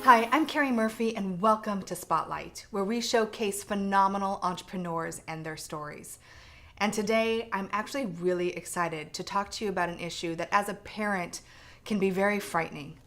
Hi, I'm Carrie Murphy, and welcome to Spotlight, where we showcase phenomenal entrepreneurs and their stories. And today, I'm actually really excited to talk to you about an issue that, as a parent, can be very frightening: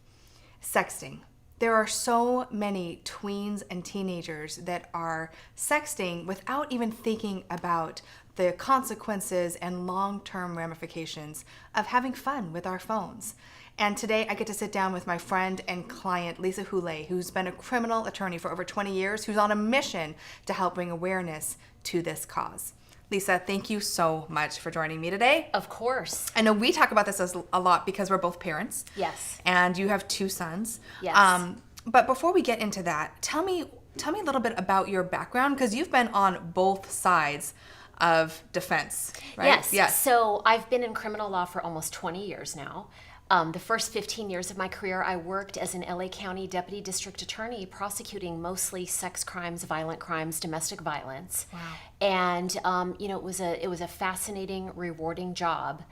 sexting. There are so many tweens and teenagers that are sexting without even thinking about the consequences and long-term ramifications of having fun with our phones. And today I get to sit down with my friend and client, Lisa Houle, who's been a criminal attorney for over 20 years, who's on a mission to help bring awareness to this cause. Lisa, thank you so much for joining me today. Of course. I know we talk about this a lot because we're both parents. Yes. And you have two sons. Yes. But before we get into that, tell me a little bit about your background, because you've been on both sides of defense, right? Yes. So I've been in criminal law for almost 20 years now. The first 15 years of my career, I worked as an LA County Deputy District Attorney, prosecuting mostly sex crimes, violent crimes, domestic violence. Wow. And it was a fascinating, rewarding job.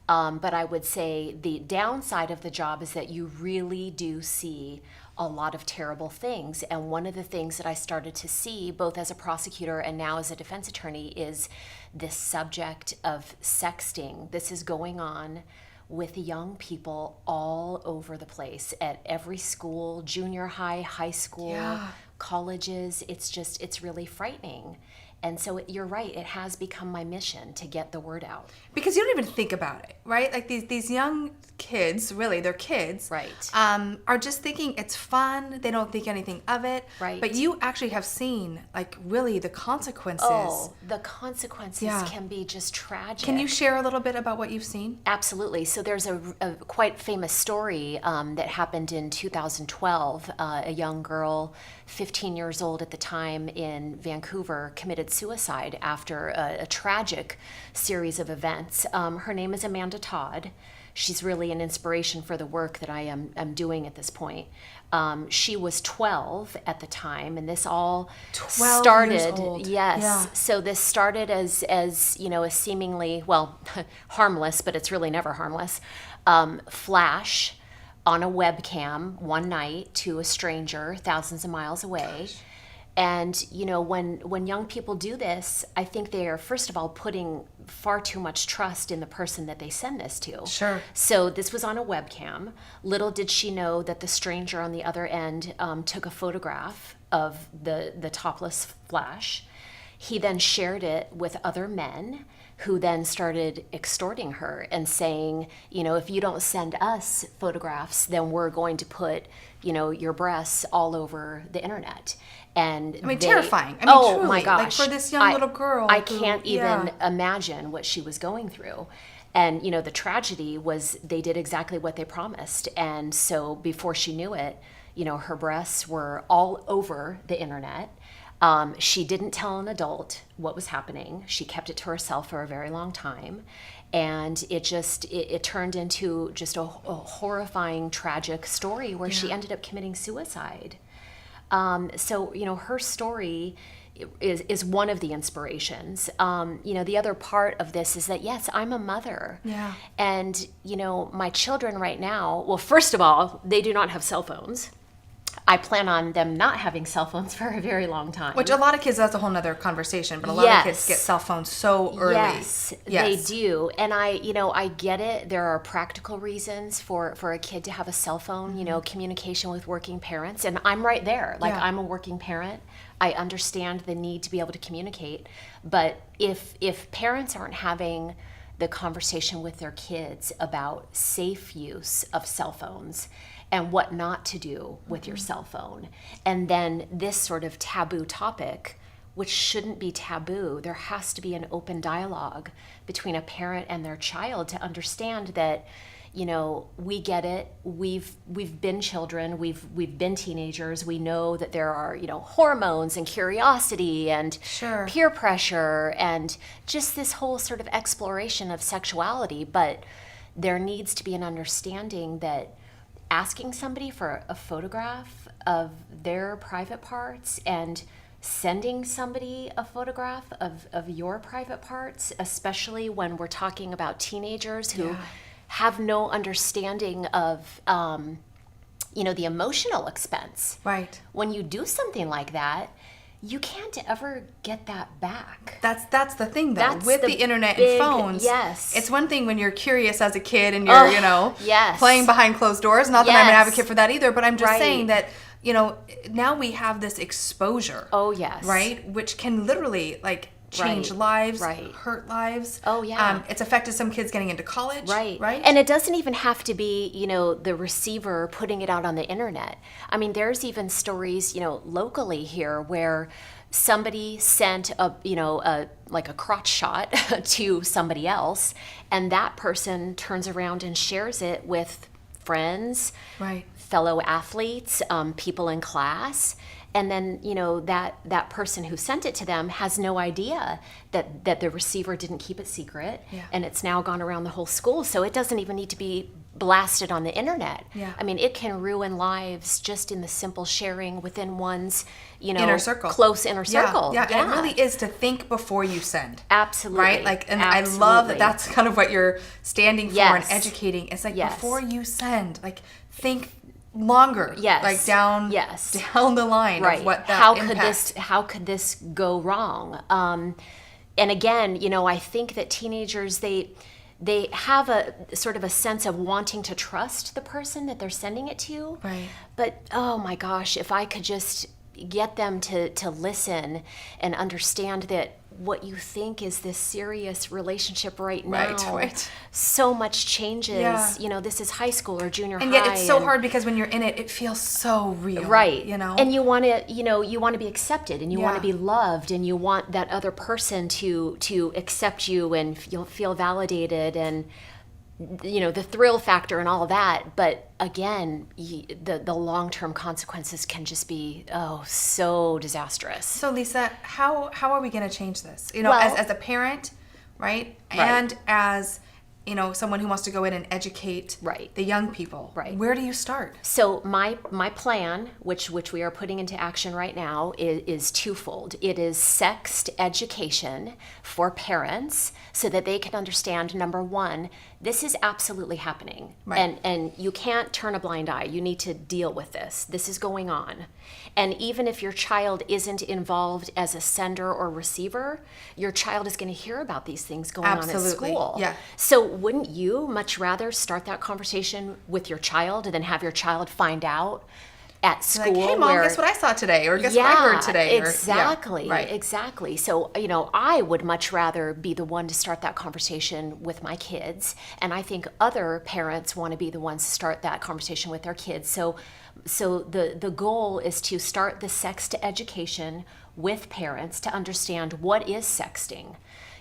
But I would say the downside of the job is that you really do see a lot of terrible things. And one of the things that I started to see, both as a prosecutor and now as a defense attorney, is this subject of sexting. This is going on with young people all over the place, at every school, junior high, high school, colleges. It's really frightening. And so you're right, it has become my mission to get the word out. Because you don't even think about it, right? Like these young kids, really, they're kids. Right. Are just thinking it's fun. They don't think anything of it. Right. But you actually have seen, like, really the consequences. Oh, the consequences can be just tragic. Can you share a little bit about what you've seen? Absolutely. So there's a quite famous story that happened in 2012. A young girl, 15 years old at the time, in Vancouver, committed suicide after a tragic series of events. Her name is Amanda Todd. She's really an inspiration for the work that I am doing at this point. She was 12 at the time, and this all 12 started. years old. Yes. Yeah. So this started as a seemingly, well, harmless, but it's really never harmless, flash on a webcam one night to a stranger thousands of miles away. Gosh. And when young people do this, I think they are, first of all, putting far too much trust in the person that they send this to. Sure. So this was on a webcam. Little did she know that the stranger on the other end took a photograph of the topless flash. He then shared it with other men, who then started extorting her and saying, if you don't send us photographs, then we're going to put, your breasts all over the internet. And terrifying. Oh truly, my gosh! like for this young little girl, I can't even imagine what she was going through. And the tragedy was they did exactly what they promised. And so before she knew it, her breasts were all over the internet. She didn't tell an adult what was happening. She kept it to herself for a very long time. And it turned into just a horrifying, tragic story where she ended up committing suicide. So her story is one of the inspirations. The other part of this is that, yes, I'm a mother. Yeah. And, my children right now, well, first of all, they do not have cell phones. I plan on them not having cell phones for a very long time. Which a lot of kids, that's a whole nother conversation, but a lot of kids get cell phones so early. Yes, they do. And I get it. There are practical reasons for a kid to have a cell phone, communication with working parents. And I'm right there. I'm a working parent. I understand the need to be able to communicate. But if parents aren't having the conversation with their kids about safe use of cell phones and what not to do with your cell phone, and then this sort of taboo topic, which shouldn't be taboo, there has to be an open dialogue between a parent and their child to understand that, we get it. We've been children. We've been teenagers. We know that there are, hormones and curiosity and peer pressure and just this whole sort of exploration of sexuality. But there needs to be an understanding that asking somebody for a photograph of their private parts and sending somebody a photograph of your private parts, especially when we're talking about teenagers who have no understanding of the emotional expense. Right. When you do something like that, you can't ever get that back. That's the thing, though. That's with the internet and phones, yes. It's one thing when you're curious as a kid and you're, yes. playing behind closed doors. Not that I'm an Yes. advocate for that either, but I'm just Right. saying that, now we have this exposure. Oh, yes. Right? Which can literally, change lives, Right. hurt lives. Oh, yeah. It's affected some kids getting into college. Right. Right? And it doesn't even have to be, the receiver putting it out on the internet. I mean, there's even stories, locally here where somebody sent a crotch shot to somebody else, and that person turns around and shares it with friends, Right. fellow athletes, people in class. And then, that person who sent it to them has no idea that the receiver didn't keep it secret. Yeah. And it's now gone around the whole school. So it doesn't even need to be blasted on the internet. Yeah. I mean, it can ruin lives just in the simple sharing within one's, Inner circle. close inner circle. Yeah. And it really is to think before you send. Absolutely. Right? And Absolutely. I love that that's kind of what you're standing for Yes. and educating. It's Yes. before you send, think longer. Yes. Down the line Right. of what that how could this go wrong? And again, I think that teenagers, they have a sort of a sense of wanting to trust the person that they're sending it to. Right. But oh my gosh, if I could just get them to listen and understand that what you think is this serious relationship right now, Right. so much changes. Yeah. This is high school or junior high. And yet it's so hard because when you're in it, it feels so real. Right. And you want to, you want to be accepted, and you want to Yeah. be loved, and you want that other person to accept you and feel validated, and the thrill factor and all of that. But again, the long-term consequences can just be so disastrous. So Lisa, how are we going to change this? Well- as a parent, right? And as someone who wants to go in and educate Right. the young people. Right. Where do you start? So my plan, which we are putting into action right now, is twofold. It is sex education for parents so that they can understand, number one, this is absolutely happening. Right. And you can't turn a blind eye. You need to deal with this. This is going on. And even if your child isn't involved as a sender or receiver, your child is going to hear about these things going on at Absolutely. school. Yeah. So wouldn't you much rather start that conversation with your child than have your child find out at school? Like, hey, Mom, guess what I saw today? Or guess what I heard today? Exactly. Right. Exactly. So, I would much rather be the one to start that conversation with my kids. And I think other parents want to be the ones to start that conversation with their kids. So the goal is to start the sex to education with parents to understand what is sexting.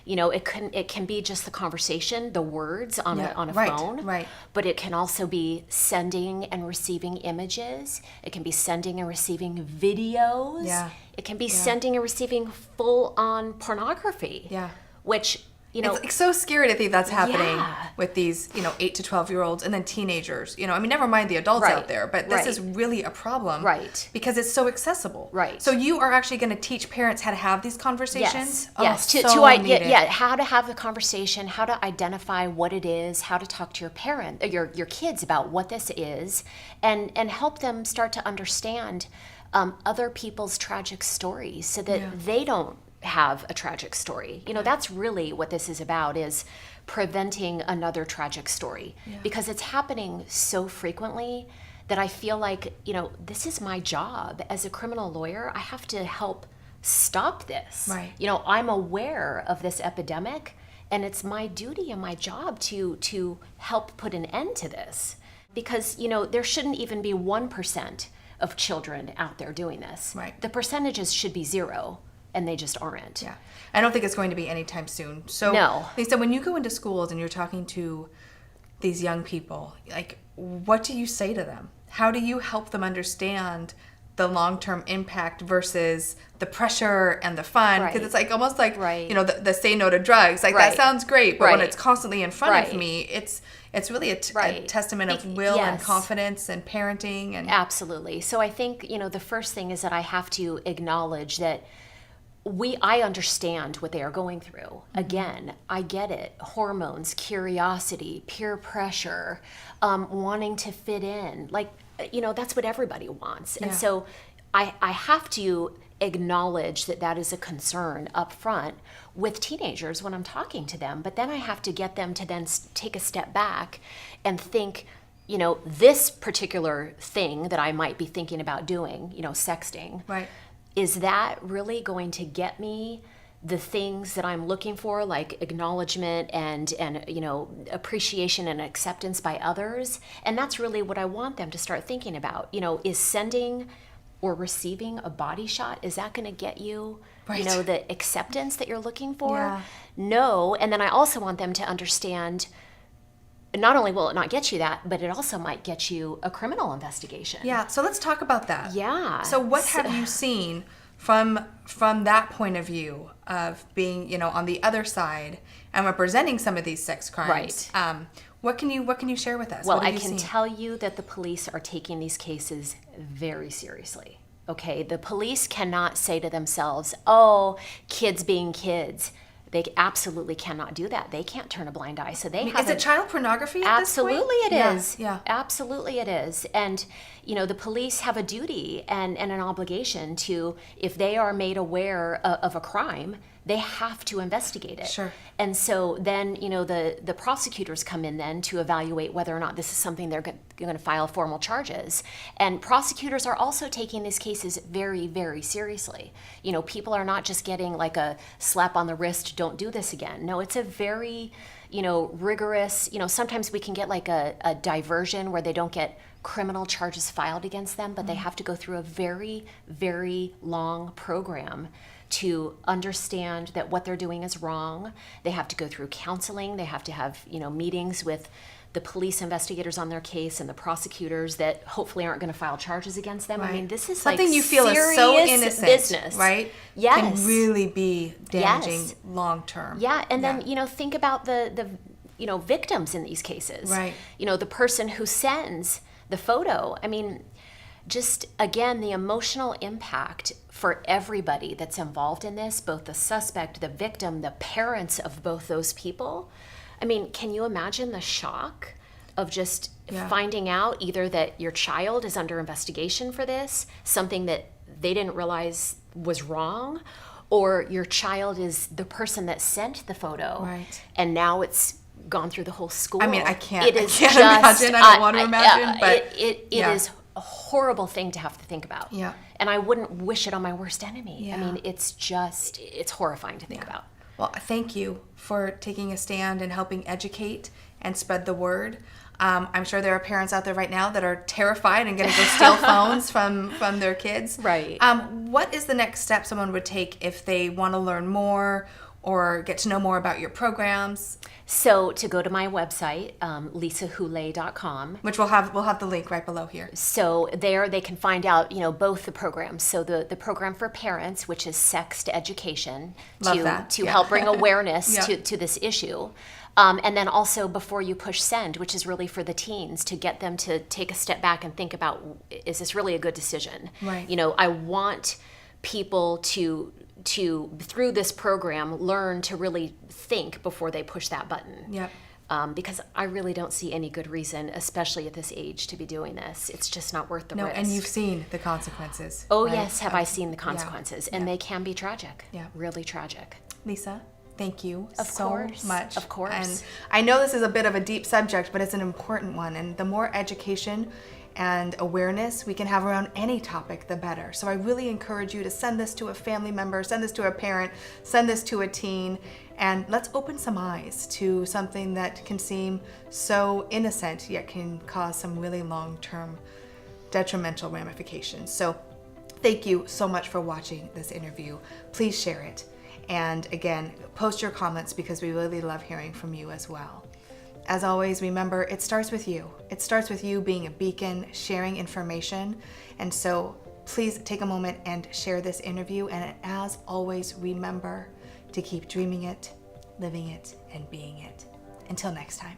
It can be just the conversation, the words on a Right, phone, right. but it can also be sending and receiving images. It can be sending and receiving videos. Yeah. It can be sending and receiving full-on pornography. Yeah. Which, It's so scary to think that's happening Yeah. with these, 8 to 12-year-olds and then teenagers. Never mind the adults Right. out there, but this Right. is really a problem. Right. Because it's so accessible. Right. So you are actually going to teach parents how to have these conversations? Yes. So needed. How to have the conversation, how to identify what it is, how to talk to your parent, your kids about what this is, and help them start to understand other people's tragic stories so that they don't have a tragic story. That's really what this is about, is preventing another tragic story, because it's happening so frequently that I feel like, this is my job as a criminal lawyer. I have to help stop this. Right. I'm aware of this epidemic, and it's my duty and my job to help put an end to this, because there shouldn't even be 1% of children out there doing this. Right. The percentages should be 0, and they just aren't. Yeah. I don't think it's going to be anytime soon. So, No. Lisa, when you go into schools and you're talking to these young people, what do you say to them? How do you help them understand the long-term impact versus the pressure and the fun? Because Right. it's almost like, Right. the say no to drugs. That Right. sounds great, but when Right. it's constantly in front of Right. me, it's really a Right. testament of will and Yes. confidence and parenting. And Absolutely. So I think, the first thing is that I have to acknowledge that I understand what they are going through. Again, I get it. Hormones, curiosity, peer pressure, wanting to fit in. Like, that's what everybody wants. And so I have to acknowledge that that is a concern up front with teenagers when I'm talking to them. But then I have to get them to then take a step back and think, this particular thing that I might be thinking about doing, sexting. Right. Is that really going to get me the things that I'm looking for, like acknowledgement and appreciation and acceptance by others? And that's really what I want them to start thinking about. Is sending or receiving a body shot, is that going to get you, the acceptance that you're looking for? Yeah. No. And then I also want them to understand, not only will it not get you that, but it also might get you a criminal investigation. Yeah, so let's talk about that. Yeah. So what have you seen from that point of view of being, on the other side and representing some of these sex crimes? Right. What can you share with us? Well, What have I you can seen? tell you that the police are taking these cases very seriously. Okay, the police cannot say to themselves, "Oh, kids being kids." They absolutely cannot do that. They can't turn a blind eye. So they have Is it child pornography at this point? Absolutely it is. Yeah. Absolutely it is. And, the police have a duty and an obligation to, if they are made aware of a crime, they have to investigate it. Sure. And so then, the prosecutors come in then to evaluate whether or not this is something they're going to file formal charges. And prosecutors are also taking these cases very, very seriously. People are not just getting like a slap on the wrist, don't do this again. No, it's a very, rigorous, sometimes we can get like a diversion where they don't get criminal charges filed against them, but they have to go through a very, very long program to understand that what they're doing is wrong. They have to go through counseling. They have to have, meetings with the police investigators on their case and the prosecutors that hopefully aren't going to file charges against them. Right. I mean, this is something like you feel is so serious innocent, business, right? Yes. Can really be damaging Yes. long term. Yeah, and then think about the victims in these cases. Right. The person who sends the photo. I mean, just again, the emotional impact for everybody that's involved in this, both the suspect, the victim, the parents of both those people. I mean, can you imagine the shock of just finding out either that your child is under investigation for this, something that they didn't realize was wrong, or your child is the person that sent the photo, Right. and now it's gone through the whole school. I mean, I can't just, imagine. I don't want to imagine, but it is a horrible thing to have to think about. Yeah. And I wouldn't wish it on my worst enemy. Yeah. I mean, it's horrifying to think about. Well, thank you for taking a stand and helping educate and spread the word. I'm sure there are parents out there right now that are terrified and going to go steal phones from their kids. Right. What is the next step someone would take if they want to learn more or get to know more about your programs? So to go to my website, lisahule.com. Which we'll have the link right below here. So there they can find out, both the programs. So the program for parents, which is sex to education, Love that. to Yeah. help bring awareness Yeah. to this issue. And then also Before You Push Send, which is really for the teens, to get them to take a step back and think about, is this really a good decision? Right. I want people to through this program learn to really think before they push that button. Yep. Because I really don't see any good reason, especially at this age, to be doing this. It's just not worth the No, risk. and you've seen the consequences. Oh, right? yes, have I seen the consequences. And Yeah. they can be tragic. Yeah. Really tragic. Lisa, thank you Of so course, much. of course. And I know this is a bit of a deep subject, but it's an important one. And the more education and awareness we can have around any topic, the better. So I really encourage you to send this to a family member, send this to a parent, send this to a teen, and let's open some eyes to something that can seem so innocent, yet can cause some really long-term detrimental ramifications. So thank you so much for watching this interview. Please share it. And again, post your comments because we really love hearing from you as well. As always, remember, it starts with you. It starts with you being a beacon, sharing information. And so please take a moment and share this interview. And as always, remember to keep dreaming it, living it, and being it. Until next time.